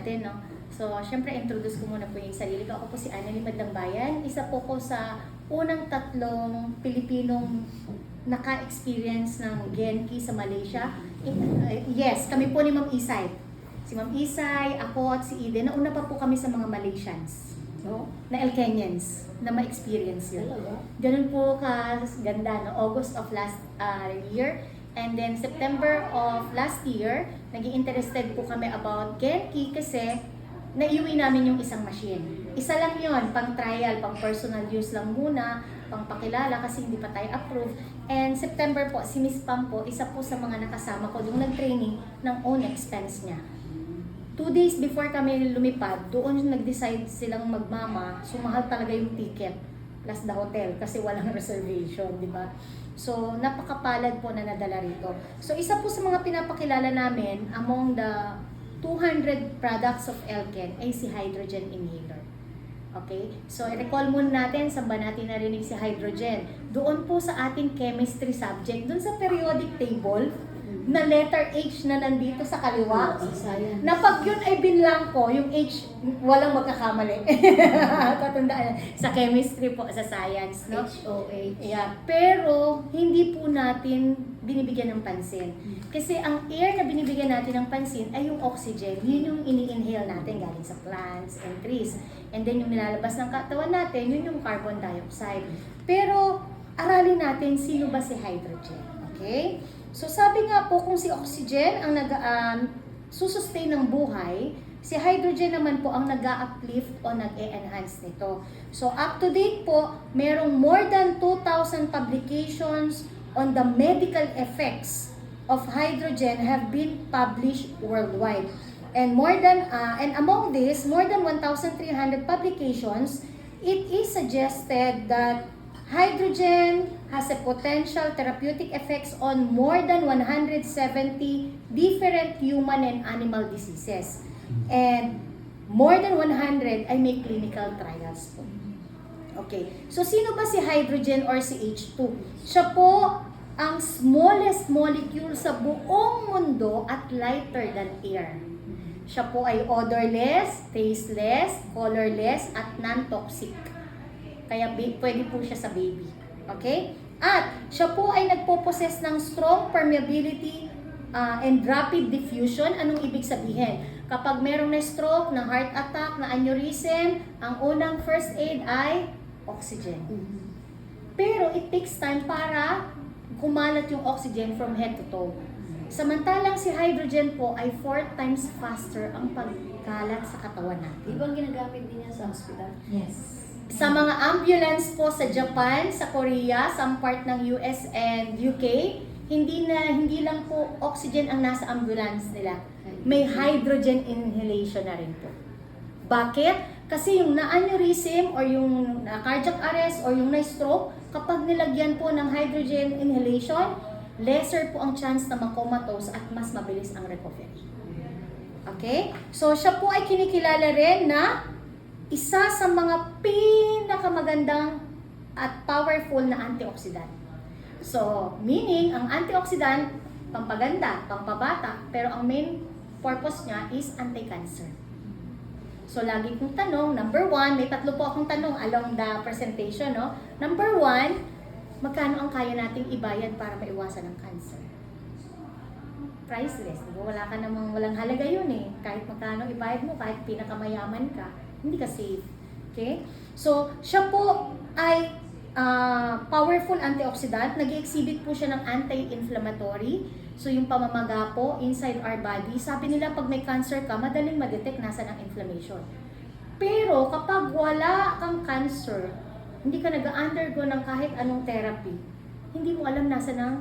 natin, no? So, syempre, introduce ko muna po yung sarili ko. Ako po si Annalyn Madlambayan. Isa po ko sa unang 3 Pilipinong naka-experience ng Genki sa Malaysia. Yes, kami po ni Ma'am Isay. Si Ma'am Isay, ako at si Eden. Nauna pa po kami sa mga Malaysians. No? Na El-Kenyans na ma-experience yun. Talaga? Ganun po ganda, no? August of last year. And then September of last year, naging interested po kami about Genki kasi naiuwi namin yung isang machine. Isa lang yon, pang trial, pang personal use lang muna, pang pakilala kasi hindi pa tayo approved. And September po, si Miss Pam po, isa po sa mga nakasama ko yung nag-training ng own expense niya. 2 days before kami lumipad, doon nag-decide silang magmama, sumahal talaga yung ticket plus the hotel kasi walang reservation, di ba? So, napakapalad po na nadala rito. So, isa po sa mga pinapakilala namin among the 200 products of Elken ay si hydrogen inhaler. Okay? So, i-recall muna natin, saan ba natin narinig si hydrogen? Doon po sa ating chemistry subject, doon sa periodic table, na letter H na nandito sa kaliwa, na pag yun ay binlang ko, yung H, walang magkakamali. Tatandaan sa chemistry po, sa science, no? H-O-H. Yeah. Pero, hindi po natin binibigyan ng pansin. Kasi ang air na binibigyan natin ng pansin ay yung oxygen. Yun yung ini-inhale natin galing sa plants and trees. And then yung nilalabas ng katawan natin, yun yung carbon dioxide. Pero, aralin natin sino ba si hydrogen. Okay? So sabi nga po kung si oxygen ang susustain ng buhay, si hydrogen naman po ang nag-uplift o nag-e-enhance nito. So up to date po, merong more than 2,000 publications on the medical effects of hydrogen have been published worldwide. And among this, more than 1,300 publications, it is suggested that hydrogen has a potential therapeutic effects on more than 170 different human and animal diseases. And more than 100 ay may clinical trials po. Okay. So, sino ba si hydrogen or si H2? Siya po ang smallest molecule sa buong mundo at lighter than air. Siya po ay odorless, tasteless, colorless, at non-toxic. Kaya pwede po siya sa baby. Okay? At siya po ay nagpo-possess ng strong permeability and rapid diffusion. Anong ibig sabihin? Kapag merong na stroke, na heart attack, na aneurysm, ang unang first aid ay oxygen. Pero it takes time para kumalat yung oxygen from head to toe. Samantalang si hydrogen po ay 4 times faster ang pagkalat sa katawan natin. Di ba ginagamit din yan sa hospital? Yes. Sa mga ambulance po sa Japan, sa Korea, some part ng US and UK, hindi lang po oxygen ang nasa ambulance nila. May hydrogen inhalation na rin po. Bakit? Kasi yung na-aneurysm or yung cardiac arrest or yung na-stroke, kapag nilagyan po ng hydrogen inhalation, lesser po ang chance na makomatose at mas mabilis ang recovery. Okay? So, siya po ay kinikilala rin na isa sa mga pinakamagandang at powerful na antioxidant. So, meaning, ang antioxidant, pampaganda, pampabata, pero ang main purpose niya is anti-cancer. So, lagi kong tanong, number 1, may 3 po akong tanong along the presentation, no? Number 1, magkano ang kaya nating ibayad para maiwasan ang cancer? Priceless. Diba? Wala ka namang walang halaga yun eh. Kahit magkano ibayad mo, kahit pinakamayaman ka, hindi ka safe. Okay? So, siya po ay powerful antioxidant. Nag-exhibit po siya ng anti-inflammatory. So, yung pamamaga po inside our body. Sabi nila, pag may cancer ka, madaling ma-detect nasa ng inflammation. Pero, kapag wala kang cancer, hindi ka nag-undergo ng kahit anong therapy, hindi mo alam nasa ng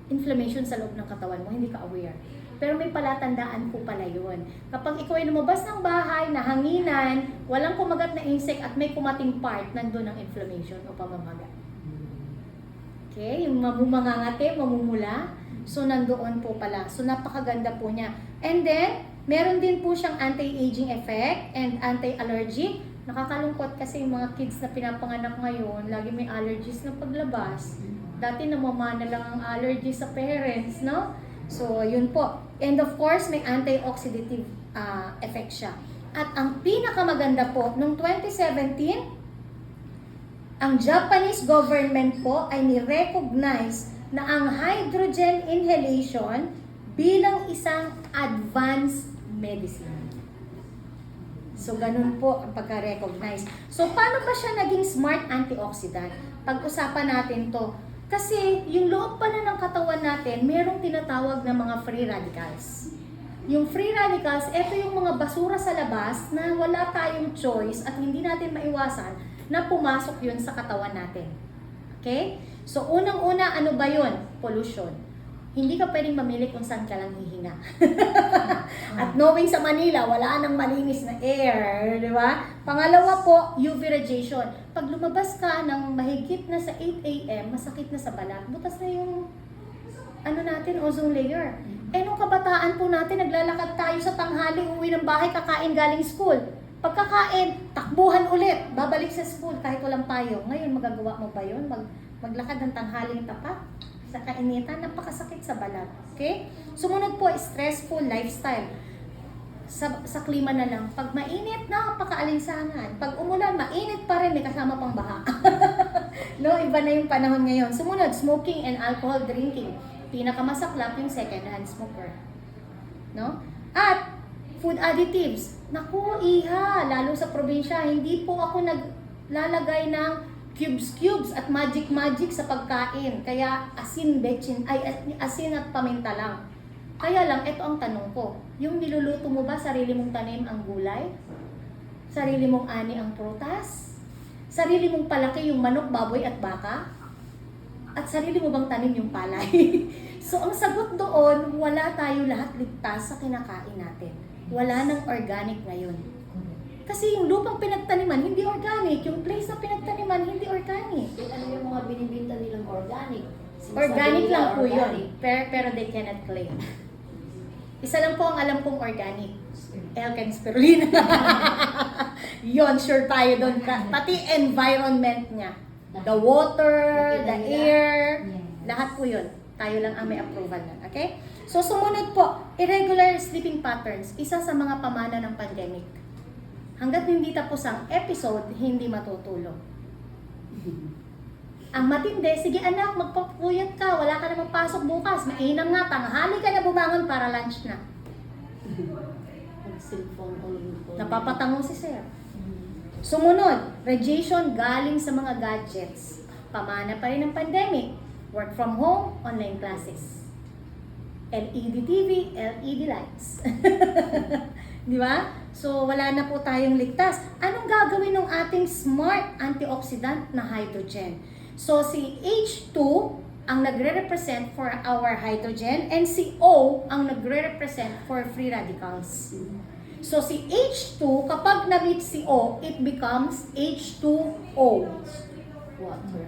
inflammation sa loob ng katawan mo, hindi ka aware. Pero may palatandaan po pala yun. Kapag ikaw ay lumabas ng bahay, nahanginan, walang kumagat na insect at may kumating part, nandun ang inflammation o pamamaga. Okay? Yung mamumangangati, mamumula, so nandoon po pala. So napakaganda po niya. And then, meron din po siyang anti-aging effect and anti-allergic. Nakakalungkot kasi yung mga kids na pinapanganak ngayon, lagi may allergies na paglabas. Dati namamana lang ang allergies sa parents, no? So, yun po. And of course, may antioxidative effect siya. At ang pinakamaganda po, noong 2017, ang Japanese government po ay ni-recognize na ang hydrogen inhalation bilang isang advanced medicine. So, ganun po ang pagka-recognize. So, paano ba siya naging smart antioxidant? Pag-usapan natin to. Kasi, yung loob pala ng katawan natin, merong tinatawag na mga free radicals. Yung free radicals, ito yung mga basura sa labas na wala tayong choice at hindi natin maiwasan na pumasok yun sa katawan natin. Okay? So, unang-una, ano ba yun? Pollution. Hindi ka pwedeng mamili kung saan ka lang hihinga. At knowing sa Manila, wala nang malinis na air, di ba? Pangalawa po, UV radiation. Pag lumabas ka ng mahigit na sa 8 a.m., masakit na sa balat, butas na yung natin, ozone layer. Nung kabataan po natin, naglalakad tayo sa tanghali, uwi ng bahay, kakain galing school. Pagkakain, takbuhan ulit, babalik sa school kahit walang payong. Ngayon, magagawa mo ba yun? Maglakad ng tanghaling tapat sa kainitan, napakasakit sa balat. Okay? Sumunod po, stressful lifestyle. Sa klima na lang. Pag mainit, napakaalinsangan. Pag umulan, mainit pa rin, may kasama pang baha. No, iba na yung panahon ngayon. Sumunod, smoking and alcohol drinking. Pinakamasaklap yung second-hand smoker. No? At food additives. Naku, iha, lalo sa probinsya, hindi po ako naglalagay ng cubes at magic sa pagkain. Kaya asin at paminta lang. Kaya lang, ito ang tanong ko. Yung niluluto mo ba, sarili mong tanim ang gulay? Sarili mong ani ang prutas? Sarili mong palaki yung manok, baboy at baka? At sarili mo bang tanim yung palay? So, ang sagot doon, wala tayo lahat ligtas sa kinakain natin. Wala nang organic ngayon. Kasi yung lupang pinagtaniman, hindi organic. Yung place na pinagtaniman, hindi organic. Ano yung mga binibinta nilang organic? Organic Sinasabi lang nila po yun. organic. Pero they cannot claim. Isa lang po ang alam kong organic. Elk and spirulina. Yon, sure tayo doon. Pati environment niya. The water, the air, lahat po yun. Tayo lang ang may approval na. Okay? So, sumunod po, irregular sleeping patterns. Isa sa mga pamana ng pandemic. Hanggat hindi tapos ang episode, hindi matutulog. Ang matindi, sige anak, magpapuyat ka, wala ka na magpasok bukas, mainam nga, tanghali ka na bumangon para lunch na. Mag-cellphone all. Napapatango si sir. Sumunod, radiation galing sa mga gadgets. Pamana pa rin ng pandemic. Work from home, online classes. LED TV, LED lights. Di ba? So, wala na po tayong ligtas. Anong gagawin ng ating smart antioxidant na hydrogen? So, si H2 ang nagre-represent for our hydrogen and si O ang nagre-represent for free radicals. So, si H2, kapag na-meet si O, it becomes H2O. Water.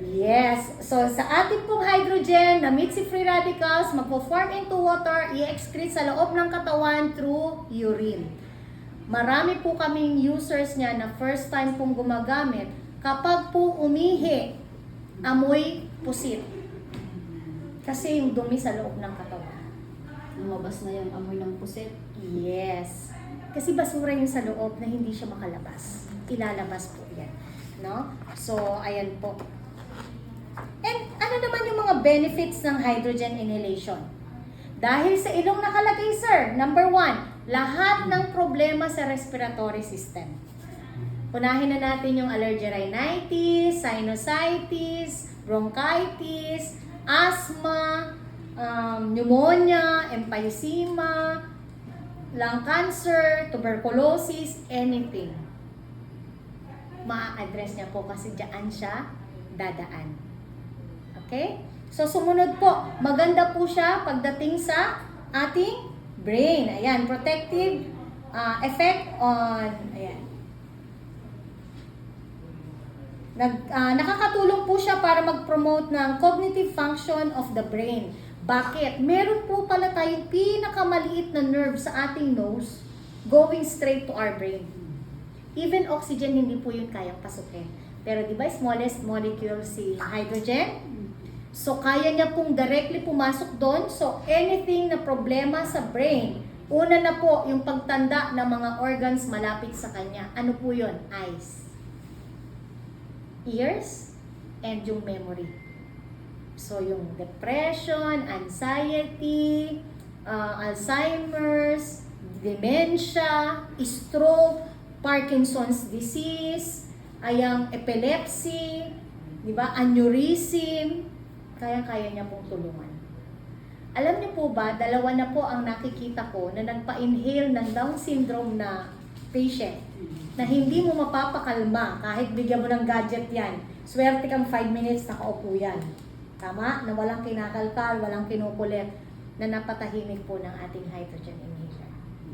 Yes. So, sa ating pong hydrogen, na-meet si free radicals, magpo-form into water, i-excrete sa loob ng katawan through urine. Marami po kaming users niya na first time pong gumagamit. Kapag po umihi, amoy pusit. Kasi yung dumi sa loob ng katawan. Lumabas na yung amoy ng puset. Yes. Kasi basura yung sa loob na hindi siya makalabas. Ilalabas po yan. No? So, ayan po. And ano naman yung mga benefits ng hydrogen inhalation? Dahil sa ilong nakalagay, sir, number 1, lahat ng problema sa respiratory system. Unahin na natin yung allergic rhinitis, sinusitis, bronchitis, asthma, pneumonia, emphysema, lung cancer, tuberculosis, anything. Ma-address niya po kasi diyan siya dadaan. Okay? So, sumunod po, maganda po siya pagdating sa ating brain. Ayan, protective effect on, ayan. Nakakatulong po siya para mag-promote ng cognitive function of the brain. Bakit? Meron po pala tayong pinakamaliit na nerve sa ating nose going straight to our brain. Even oxygen, hindi po yun kayang pasukin. Pero di ba, smallest molecule si hydrogen? So, kaya niya pong directly pumasok doon. So, anything na problema sa brain, Una na po, yung pagtanda ng mga organs malapit sa kanya. Ano po yun? Eyes, ears, and yung memory. So, yung depression, anxiety, Alzheimer's, dementia, stroke, Parkinson's disease, ayang epilepsy, di ba, aneurysm, kaya-kaya niya pong tulungan. Alam niyo po ba, dalawa na po ang nakikita ko na nagpa-inhale ng Down syndrome na patient na hindi mo mapapakalma kahit bigyan mo ng gadget yan. Swerte kang 5 minutes nakaupo yan. Tama? Na walang kinakalkal, walang kinukulit, na napatahimik po ng ating hydrogen inhaler.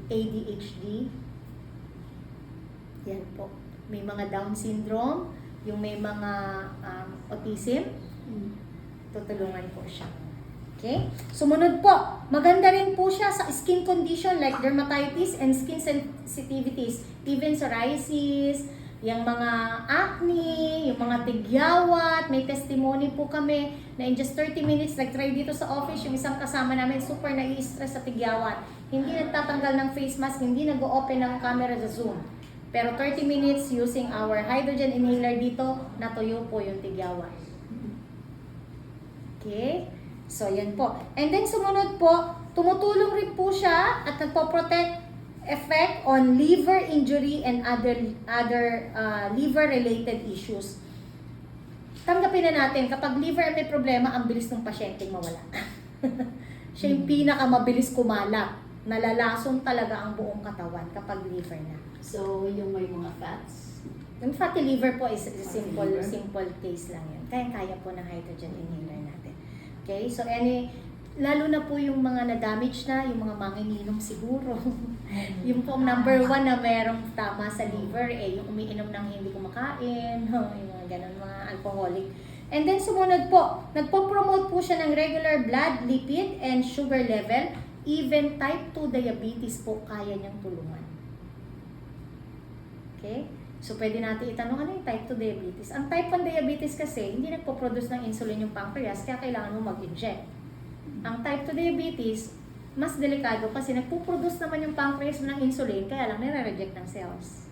ADHD, yan po. May mga Down syndrome, yung may mga autism, tutulungan po siya. Okay? Sumunod po, maganda rin po siya sa skin condition like dermatitis and skin sensitivities, even psoriasis, yung mga acne, yung mga tigyawat. May testimony po kami na in just 30 minutes, nag-try dito sa office, yung isang kasama namin, super nai-stress sa tigyawat. Hindi nagtatanggal ng face mask, hindi nag-open ng camera sa Zoom. Pero 30 minutes using our hydrogen inhaler dito, natuyo po yung tigyawat. Okay? So, yan po. And then, sumunod po, tumutulong rin po siya at nagpo-protect effect on liver injury and other liver-related issues. Tanggapin na natin, kapag liver may problema, ang bilis ng pasyenteng mawala. Siya yung pinakamabilis kumalap. Nalalason talaga ang buong katawan kapag liver na. So, yung may mga fats. Yung fatty liver po is simple case lang yun. Kaya-kaya po ng hydrogen inhaler natin. Okay? So, lalo na po yung mga na-damage na, yung mga manginginom siguro. Yung po number 1 na merong tama sa liver, yung umiinom ng hindi kumakain, yung mga ganun, mga alcoholic. And then sumunod po, nagpo-promote po siya ng regular blood, lipid, and sugar level. Even type 2 diabetes po kaya niyang tulungan. Okay? So, pwede natin itanong, ano yung type 2 diabetes? Ang type 1 diabetes kasi, hindi nagpo-produce ng insulin yung pancreas, kaya kailangan mo mag-inject. Ang type 2 diabetes, mas delikado kasi nagpo-produce naman yung pancreas mo ng insulin, kaya lang nire-reject ng cells.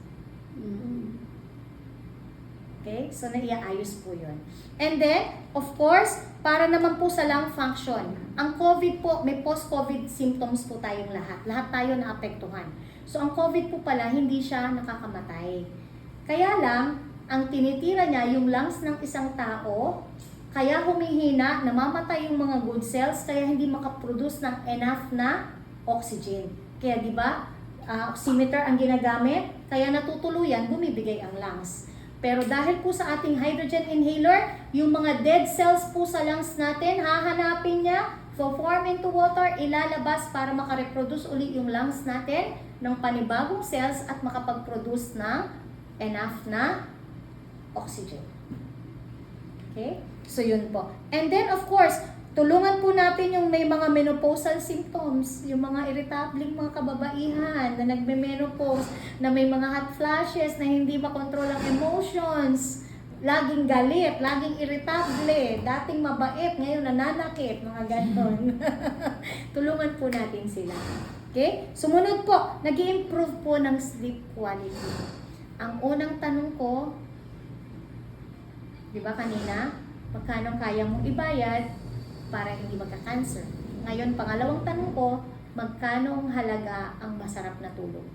Okay? So, naiaayos po yun. And then, of course, para naman po sa lung function. Ang COVID po, may post-COVID symptoms po tayong lahat. Lahat tayo naapektuhan. So, ang COVID po pala, hindi siya nakakamatay. Kaya lang, ang tinitira niya yung lungs ng isang tao, kaya humihina, namamatay yung mga good cells, kaya hindi makaproduce ng enough na oxygen. Kaya di ba, oximeter ang ginagamit, kaya natutuluyan, bumibigay ang lungs. Pero dahil po sa ating hydrogen inhaler, yung mga dead cells po sa lungs natin, hahanapin niya, form into water, ilalabas para makareproduce ulit yung lungs natin ng panibagong cells at makapag-produce ng enough na oxygen. Okay? So, yun po. And then, of course, tulungan po natin yung may mga menopausal symptoms, yung mga irritable mga kababaihan na nagme-menopause, na may mga hot flashes, na hindi makontrol ang emotions, laging galit, laging irritable, dating mabait, ngayon nananakit, mga ganon. Tulungan po natin sila. Okay? Sumunod po, nag-i-improve po ng sleep quality. Ang unang tanong ko, di ba kanina, magkano kaya mong ibayad para hindi magka-cancer? Ngayon, pangalawang tanong ko, magkano ang halaga ang masarap na tulog?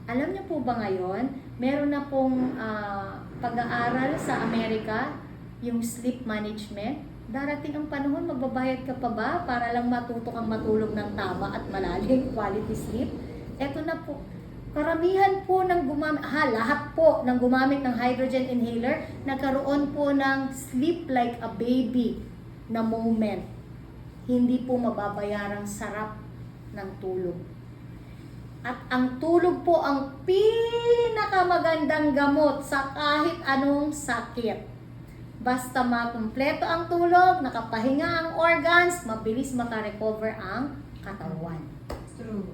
Alam niyo po ba ngayon, meron na pong pag-aaral sa Amerika, yung sleep management. Darating ang panahon, magbabayad ka pa ba para lang matuto kang matulog ng tama at malalim, quality sleep? Eto na po. Karamihan po ng lahat po ng gumamit ng hydrogen inhaler, nagkaroon po ng sleep like a baby na moment. Hindi po mababayarang sarap ng tulog. At ang tulog po ang pinakamagandang gamot sa kahit anong sakit. Basta makumpleto ang tulog, nakapahinga ang organs, mabilis makarecover ang katawan. True.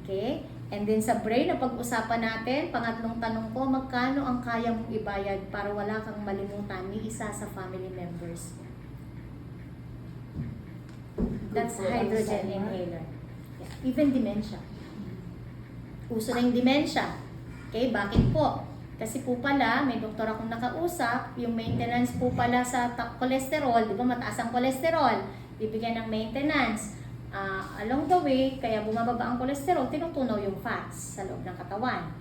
Okay? And then sa brain na pag-usapan natin, pangatlong tanong ko, magkano ang kaya mong ibayad para wala kang malimutan ni isa sa family members? That's hydrogen inhaler. Yeah. even dementia. Uso na yung dementia. Okay, bakit po? Kasi po pala, may doktor akong nakausap, yung maintenance po pala sa cholesterol, di ba mataas ang cholesterol, bibigyan ng maintenance. Along the way, kaya bumababa ang cholesterol, tinutunaw yung fats sa loob ng katawan.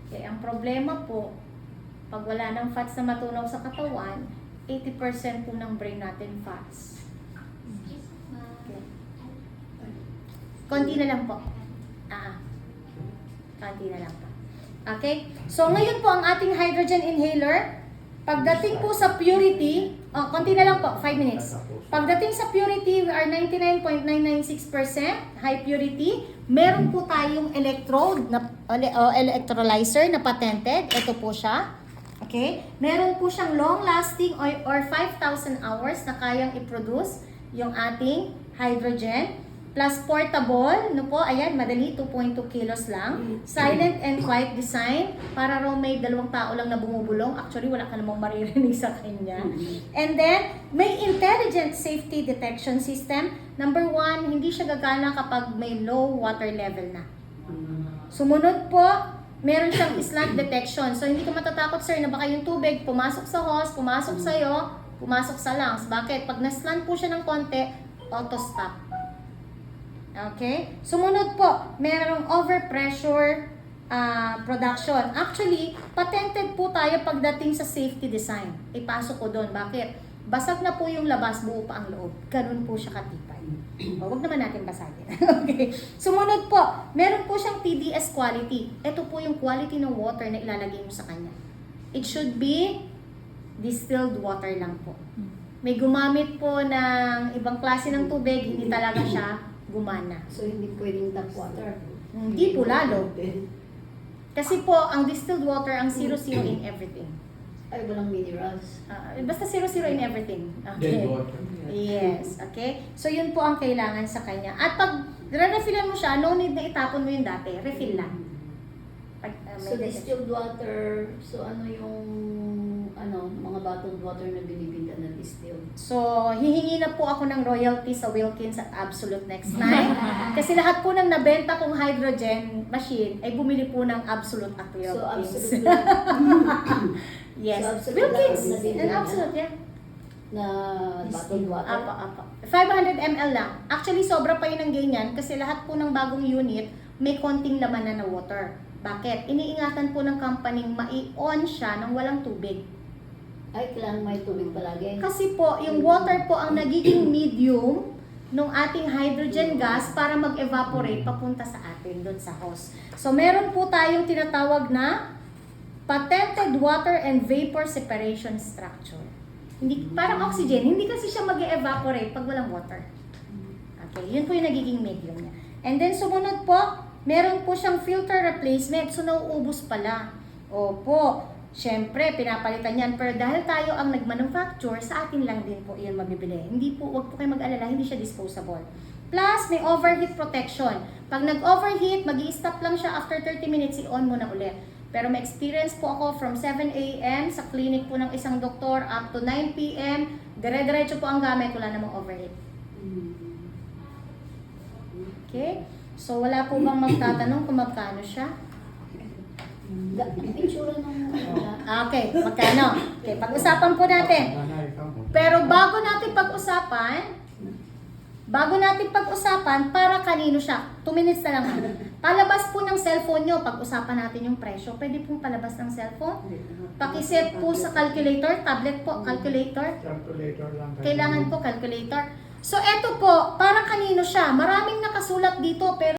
Kaya ang problema po, pag wala ng fats na matunaw sa katawan, 80% po ng brain natin fats. Okay. Konti na lang po. Konti na lang po. Okay? So, ngayon po ang ating hydrogen inhaler, pagdating po sa purity, konti na lang po, 5 minutes. Pagdating sa purity, we are 99.996% high purity. Meron po tayong electrode, na, electrolyzer na patented. Ito po siya. Okay? Meron po siyang long-lasting or 5,000 hours na kayang i-produce yung ating hydrogen. Plus portable, no po, ayan, madali, 2.2 kilos lang. Silent and quiet design, para raw may 2 tao lang na bumubulong. Actually, wala ka namang maririnig sa kanya. And then, may intelligent safety detection system. Number 1, hindi siya gagana kapag may low water level na. Sumunod po, meron siyang slant detection. So, hindi ka matatakot, sir, na baka yung tubig pumasok sa hose, pumasok sa'yo, pumasok sa lungs. Bakit? Pag na-slant po siya ng konti, auto-stop. Okay? Sumunod po, merong overpressure production. Actually, patented po tayo pagdating sa safety design. Ipasok ko doon. Bakit? Basag na po yung labas, buo pa ang loob. Ganun po siya katipay. Huwag naman natin basagin. Okay. Sumunod po, meron po siyang TDS quality. Ito po yung quality ng water na ilalagay mo sa kanya. It should be distilled water lang po. May gumamit po ng ibang klase ng tubig, hindi talaga siya gumana. So, hindi pwedeng tap water? Hindi po lalo. Kasi po, ang distilled water, ang 0-0 in everything. Ay, walang minerals. Basta 0-0 in everything. Okay. Yes. Okay. So, yun po ang kailangan sa kanya. At pag re-refillan mo siya, no need na itapon mo yung dati. Refill lang. So, distilled water, so ano yung mga bottled water na binibinta na distilled? So, hihingi na po ako ng royalty sa Wilkins at Absolute next time. Kasi lahat po ng nabenta kong hydrogen machine ay bumili po ng Absolute at Wilkins. So, Absolute lang. Yes. So, Absolute Wilkins lang ang and Absolute, yeah. Na bottled water? Apa. 500 ml lang. Actually, sobra pa yun ng ganyan kasi lahat po ng bagong unit may konting laman na water. Bakit? Iniingatan po ng company mai-on siya nang walang tubig. Ay, kailangan may tubig palagi. Kasi po, yung water po ang nagiging medium ng ating hydrogen gas para mag-evaporate papunta sa atin doon sa hose. So, meron po tayong tinatawag na patented water and vapor separation structure. Hindi, parang oxygen, hindi kasi siya mag-evaporate pag walang water. Okay, yun po yung nagiging medium niya. And then, sumunod po, meron po siyang filter replacement, so nauubos pala. Opo, syempre, pinapalitan yan. Pero dahil tayo ang nag-manufacture, sa atin lang din po yun mabibili. Hindi po, wag po kayo mag-alala, hindi siya disposable. Plus, may overheat protection. Pag nag-overheat, mag-i-stop lang siya after 30 minutes, i-on mo na ulit. Pero may experience po ako from 7 a.m. sa clinic po ng isang doktor up to 9 p.m. Dire-diretso po ang gamit, wala namang overheat. Okay? So, wala po bang magtatanong kung magkano siya? Itsura ng Okay, magkano? Okay, pag-usapan po natin. Pero bago natin pag-usapan, para kanino siya? 2 minutes na lang. Palabas po ng cellphone nyo, pag-usapan natin yung presyo. Pwede pong palabas ng cellphone. Pakiset po sa calculator, tablet po, calculator. Calculator lang. Kailangan po calculator. So, eto po, para kanino siya? Maraming nakasulat dito, pero